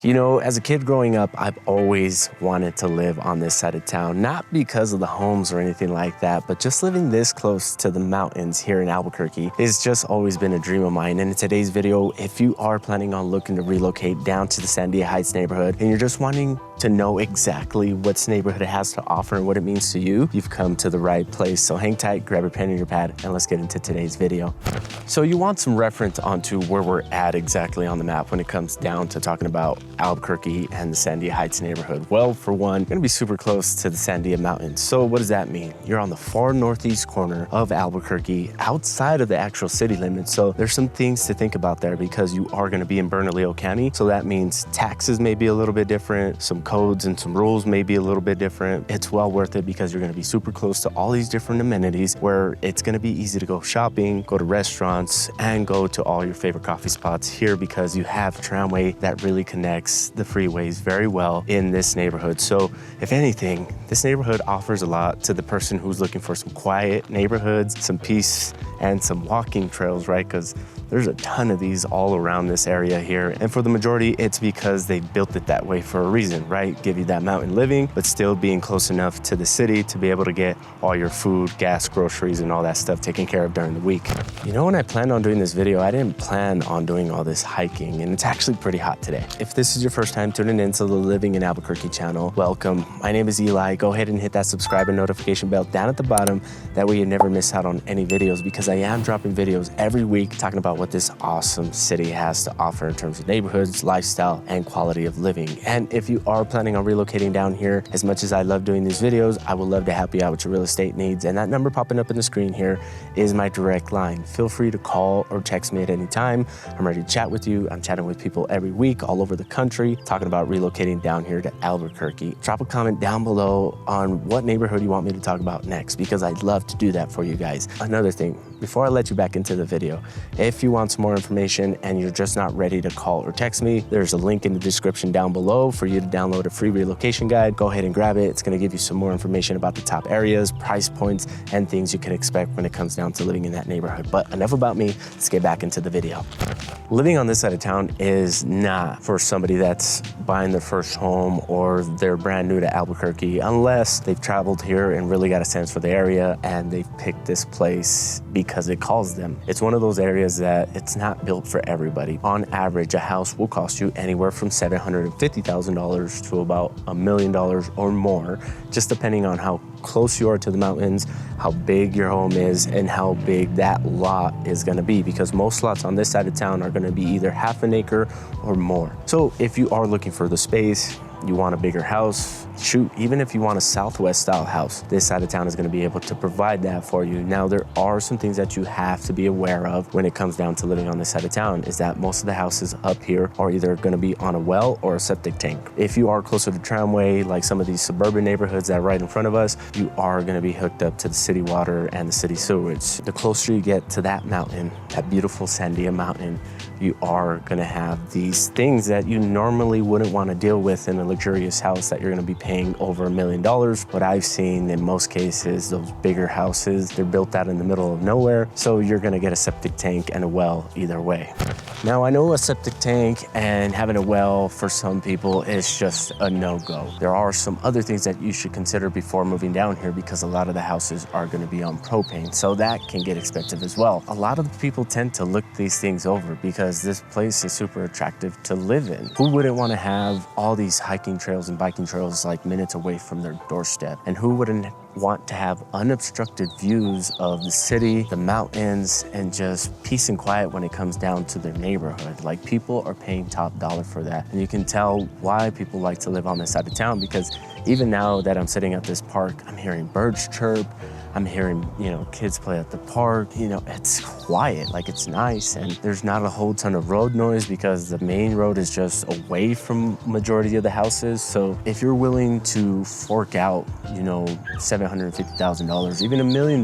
You know, as a kid growing up, I've always wanted to live on this side of town, not because of the homes or anything like that, but just living this close to the mountains here in Albuquerque has just always been a dream of mine. And in today's video, if you are planning on looking to relocate down to the Sandia Heights neighborhood and you're just wanting to know exactly what this neighborhood has to offer and what it means to you, you've come to the right place. So hang tight, grab a pen and your pad, and let's get into today's video. So you want some reference onto where we're at exactly on the map when it comes down to talking about Albuquerque and the Sandia Heights neighborhood. Well, for one, you're gonna be super close to the Sandia Mountains. So what does that mean? You're on the far northeast corner of Albuquerque, outside of the actual city limits. So there's some things to think about there because you are gonna be in Bernalillo County. So that means taxes may be a little bit different, some codes and some rules may be a little bit different. It's well worth it because you're gonna be super close to all these different amenities where it's gonna be easy to go shopping, go to restaurants, and go to all your favorite coffee spots here because you have tramway that really connects the freeways very well in this neighborhood. So if anything, this neighborhood offers a lot to the person who's looking for some quiet neighborhoods, some peace, and some walking trails, right? Because there's a ton of these all around this area here. And for the majority, it's because they built it that way for a reason, right? Give you that mountain living, but still being close enough to the city to be able to get all your food, gas, groceries, and all that stuff taken care of during the week. You know, when I planned on doing this video, I didn't plan on doing all this hiking, and it's actually pretty hot today. If this is your first time tuning into the Living in Albuquerque channel, welcome. My name is Eli. Go ahead and hit that subscribe and notification bell down at the bottom. That way you never miss out on any videos because I am dropping videos every week talking about what this awesome city has to offer in terms of neighborhoods, lifestyle, and quality of living. And if you are planning on relocating down here, as much as I love doing these videos, I would love to help you out with your real estate needs. And that number popping up in the screen here is my direct line. Feel free to call or text me at any time. I'm ready to chat with you. I'm chatting with people every week all over the country, talking about relocating down here to Albuquerque. Drop a comment down below on what neighborhood you want me to talk about next, because I'd love to do that for you guys. Another thing, before I let you back into the video, if you want some more information and you're just not ready to call or text me, there's a link in the description down below for you to download a free relocation guide. Go ahead and grab it. It's going to give you some more information about the top areas, price points, and things you can expect when it comes down to living in that neighborhood. But enough about me. Let's get back into the video. Living on this side of town is not for somebody that's buying their first home or they're brand new to Albuquerque, unless they've traveled here and really got a sense for the area and they've picked this place because it calls them. It's one of those areas that it's not built for everybody. On average, a house will cost you anywhere from $750,000 to about $1 million or more, just depending on how close you are to the mountains, how big your home is, and how big that lot is gonna be, because most lots on this side of town are gonna be either half an acre or more. So if you are looking for the space, you want a bigger house, shoot, even if you want a Southwest style house, this side of town is gonna be able to provide that for you. Now, there are some things that you have to be aware of when it comes down to living on this side of town, is that most of the houses up here are either gonna be on a well or a septic tank. If you are closer to tramway, like some of these suburban neighborhoods that are right in front of us, you are gonna be hooked up to the city water and the city sewage. The closer you get to that mountain, that beautiful Sandia Mountain, you are gonna have these things that you normally wouldn't wanna deal with in a luxurious house that you're gonna be paying over $1 million. What I've seen in most cases, those bigger houses, they're built out in the middle of nowhere, so you're gonna get a septic tank and a well either way. Now, I know a septic tank and having a well for some people is just a no-go. There are some other things that you should consider before moving down here, because a lot of the houses are gonna be on propane, so that can get expensive as well. A lot of people tend to look these things over because this place is super attractive to live in. Who wouldn't wanna have all these hiking trails and biking trails like minutes away from their doorstep? And who wouldn't want to have unobstructed views of the city, the mountains, and just peace and quiet when it comes down to their neighborhood? Like, people are paying top dollar for that. And you can tell why people like to live on this side of town, because even now that I'm sitting at this park, I'm hearing birds chirp, I'm hearing, you know, kids play at the park. You know, it's quiet, like it's nice, and there's not a whole ton of road noise because the main road is just away from majority of the houses. So if you're willing to fork out, you know, $750,000, even $1 million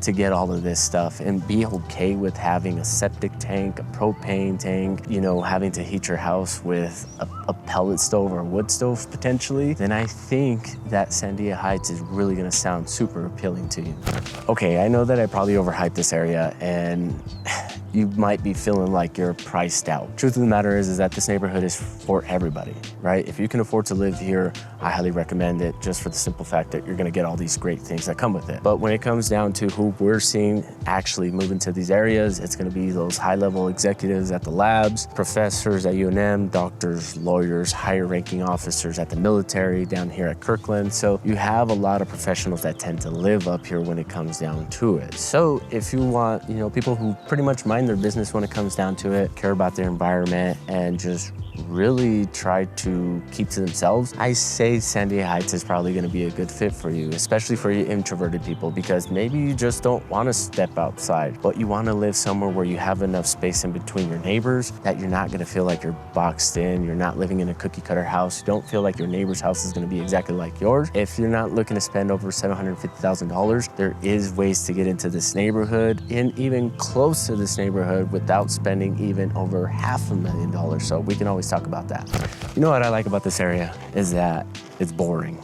to get all of this stuff and be okay with having a septic tank, a propane tank, you know, having to heat your house with a pellet stove or a wood stove potentially, then I think that Sandia Heights is really gonna sound super appealing to you. Okay, I know that I probably overhyped this area, and you might be feeling like you're priced out. Truth of the matter is that this neighborhood is for everybody, right? If you can afford to live here, I highly recommend it, just for the simple fact that you're gonna get all these great things that come with it. But when it comes down to who we're seeing actually move into these areas, it's gonna be those high-level executives at the labs, professors at UNM, doctors, lawyers, higher ranking officers at the military down here at Kirkland. So you have a lot of professionals that tend to live up here when it comes down to it. So if you want, people who pretty much mind their business when it comes down to it, care about their environment, and just really try to keep to themselves, I say Sandia Heights is probably going to be a good fit for you, especially for you introverted people, because maybe you just don't want to step outside, but you want to live somewhere where you have enough space in between your neighbors that you're not going to feel like you're boxed in, you're not living in a cookie cutter house, you don't feel like your neighbor's house is going to be exactly like yours. If you're not looking to spend over $750,000, there is ways to get into this neighborhood and even close to this neighborhood without spending even over $500,000. So we can always talk about that. You know what I like about this area is that it's boring.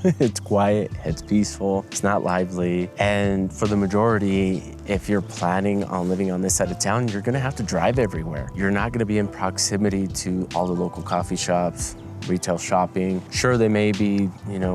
It's quiet, it's peaceful, it's not lively. And for the majority, if you're planning on living on this side of town, you're gonna have to drive everywhere. You're not gonna be in proximity to all the local coffee shops, retail shopping. Sure, they may be,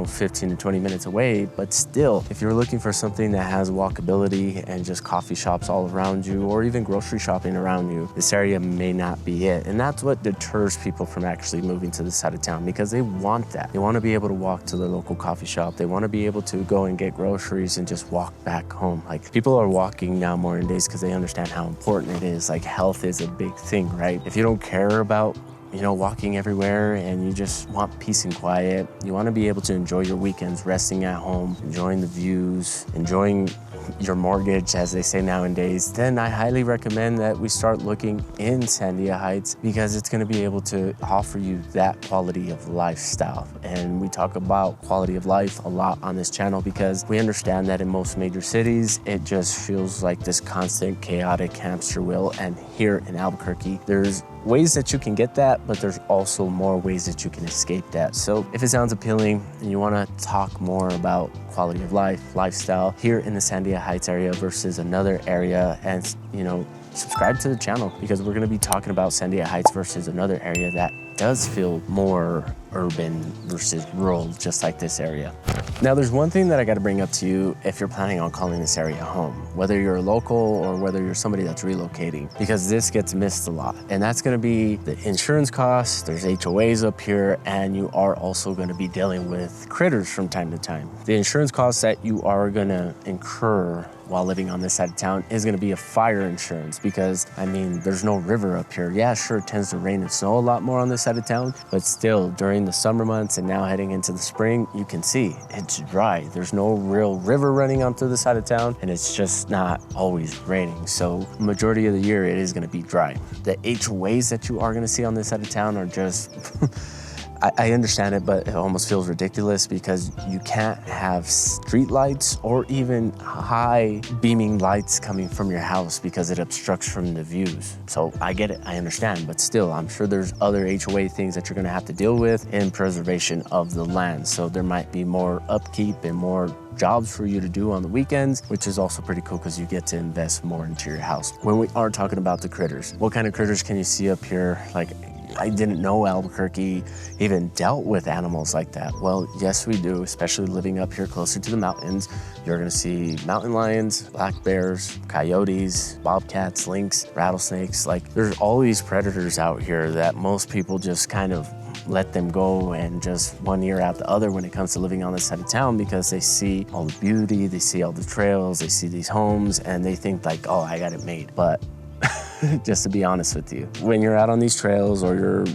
15 to 20 minutes away, but still, if you're looking for something that has walkability and just coffee shops all around you, or even grocery shopping around you, this area may not be it. And that's what deters people from actually moving to this side of town, because they want that. They want to be able to walk to their local coffee shop. They want to be able to go and get groceries and just walk back home. Like, people are walking now more in days because they understand how important it is. Like, health is a big thing, right? If you don't care about walking everywhere and you just want peace and quiet, you want to be able to enjoy your weekends resting at home, enjoying the views, enjoying your mortgage, as they say nowadays, then I highly recommend that we start looking in Sandia Heights, because it's going to be able to offer you that quality of lifestyle. And we talk about quality of life a lot on this channel because we understand that in most major cities, it just feels like this constant chaotic hamster wheel. And here in Albuquerque, there's ways that you can get that, but there's also more ways that you can escape that. So if it sounds appealing and you want to talk more about quality of life, lifestyle here in the Sandia Heights area versus another area, and subscribe to the channel, because we're going to be talking about Sandia Heights versus another area that does feel more urban versus rural, just like this area. Now, there's one thing that I got to bring up to you if you're planning on calling this area home, whether you're a local or whether you're somebody that's relocating, because this gets missed a lot. And that's going to be the insurance costs. There's HOAs up here, and you are also going to be dealing with critters from time to time. The insurance costs that you are going to incur while living on this side of town is going to be a fire insurance, because there's no river up here. Yeah, sure, it tends to rain and snow a lot more on this side of town, but still, during the summer months and now heading into the spring, you can see it's dry. There's no real river running onto the side of town, and it's just not always raining. So majority of the year, it is going to be dry. The HOAs that you are going to see on this side of town are just I understand it, but it almost feels ridiculous, because you can't have street lights or even high beaming lights coming from your house because it obstructs from the views. So I get it, I understand, but still, I'm sure there's other HOA things that you're gonna have to deal with in preservation of the land. So there might be more upkeep and more jobs for you to do on the weekends, which is also pretty cool because you get to invest more into your house. When we are talking about the critters, what kind of critters can you see up here? Like, I didn't know Albuquerque even dealt with animals like that. Well, yes, we do, especially living up here closer to the mountains. You're gonna see mountain lions, black bears, coyotes, bobcats, lynx, rattlesnakes. Like, there's all these predators out here that most people just kind of let them go and just one ear out the other when it comes to living on this side of town, because they see all the beauty, they see all the trails, they see these homes, and they think like, oh, I got it made. But just to be honest with you, when you're out on these trails or you're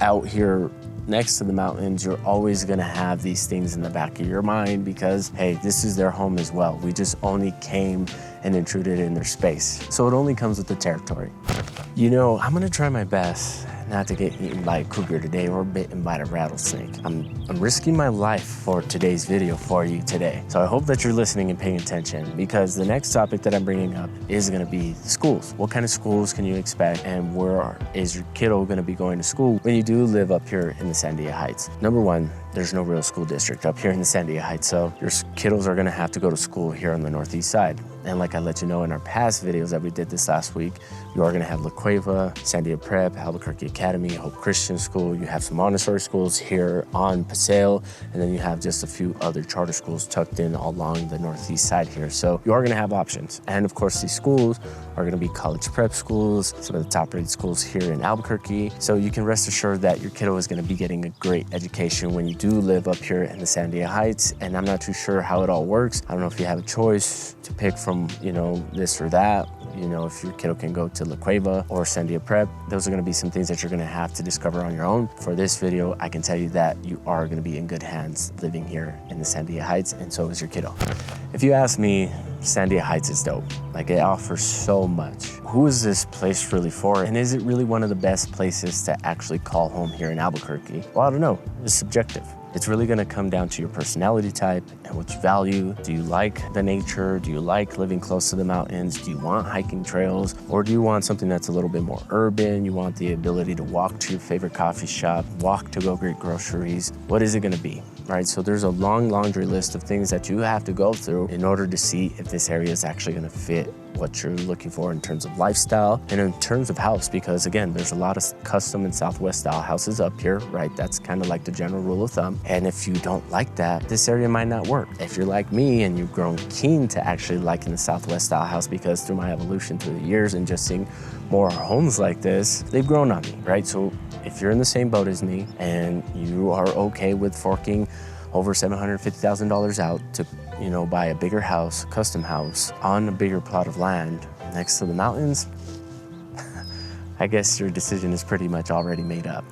out here next to the mountains, you're always gonna have these things in the back of your mind, because, hey, this is their home as well. We just only came and intruded in their space. So it only comes with the territory. I'm gonna try my best not to get eaten by a cougar today or bitten by a rattlesnake. I'm risking my life for today's video for you today. So I hope that you're listening and paying attention, because the next topic that I'm bringing up is gonna be schools. What kind of schools can you expect, and where is your kiddo gonna be going to school when you do live up here in the Sandia Heights? Number one, there's no real school district up here in the Sandia Heights, so your kiddos are gonna have to go to school here on the northeast side. And like I let you know in our past videos that we did this last week, you are gonna have La Cueva, Sandia Prep, Albuquerque Academy, Hope Christian School. You have some Montessori schools here on Paseo, and then you have just a few other charter schools tucked in along the northeast side here. So you are gonna have options. And of course, these schools are gonna be college prep schools, some of the top rated schools here in Albuquerque. So you can rest assured that your kiddo is gonna be getting a great education when you do live up here in the Sandia Heights. And I'm not too sure how it all works. I don't know if you have a choice to pick from, this or that. If your kiddo can go to La Cueva or Sandia Prep, those are gonna be some things that you're gonna have to discover on your own. For this video, I can tell you that you are gonna be in good hands living here in the Sandia Heights, and so is your kiddo. If you ask me, Sandia Heights is dope. Like, it offers so much. Who is this place really for? And is it really one of the best places to actually call home here in Albuquerque? Well, I don't know, it's subjective. It's really gonna come down to your personality type and what you value. Do you like the nature? Do you like living close to the mountains? Do you want hiking trails? Or do you want something that's a little bit more urban? You want the ability to walk to your favorite coffee shop, walk to go get groceries? What is it gonna be, right? So there's a long laundry list of things that you have to go through in order to see if this area is actually gonna fit what you're looking for in terms of lifestyle and in terms of house, because again, there's a lot of custom and Southwest style houses up here, right? That's kind of like the general rule of thumb. And if you don't like that, this area might not work. If you're like me and you've grown keen to actually liking the Southwest style house, because through my evolution through the years and just seeing more homes like this, they've grown on me, right? So if you're in the same boat as me and you are okay with forking over $750,000 out to, buy a bigger house, custom house, on a bigger plot of land next to the mountains, I guess your decision is pretty much already made up.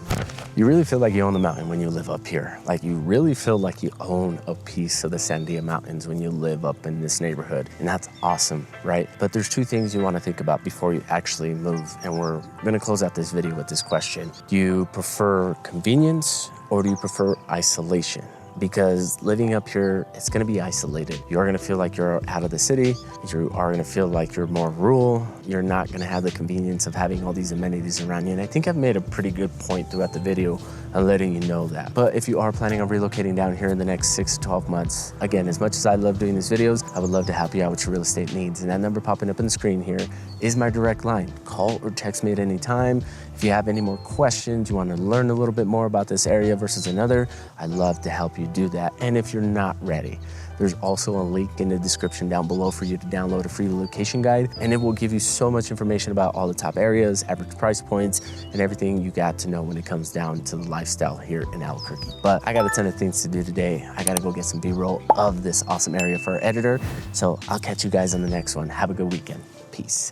You really feel like you own the mountain when you live up here. Like, you really feel like you own a piece of the Sandia Mountains when you live up in this neighborhood. And that's awesome, right? But there's two things you want to think about before you actually move. And we're gonna close out this video with this question. Do you prefer convenience or do you prefer isolation? Because living up here, it's gonna be isolated. You're gonna feel like you're out of the city. You are gonna feel like you're more rural. You're not gonna have the convenience of having all these amenities around you. And I think I've made a pretty good point throughout the video on letting you know that. But if you are planning on relocating down here in the next 6 to 12 months, again, as much as I love doing these videos, I would love to help you out with your real estate needs. And that number popping up on the screen here is my direct line. Call or text me at any time. If you have any more questions, you want to learn a little bit more about this area versus another, I'd love to help you do that. And if you're not ready, there's also a link in the description down below for you to download a free location guide, and it will give you so much information about all the top areas, average price points, and everything you got to know when it comes down to the lifestyle here in Albuquerque. But I got a ton of things to do today. I got to go get some B-roll of this awesome area for our editor. So I'll catch you guys on the next one. Have a good weekend. Peace.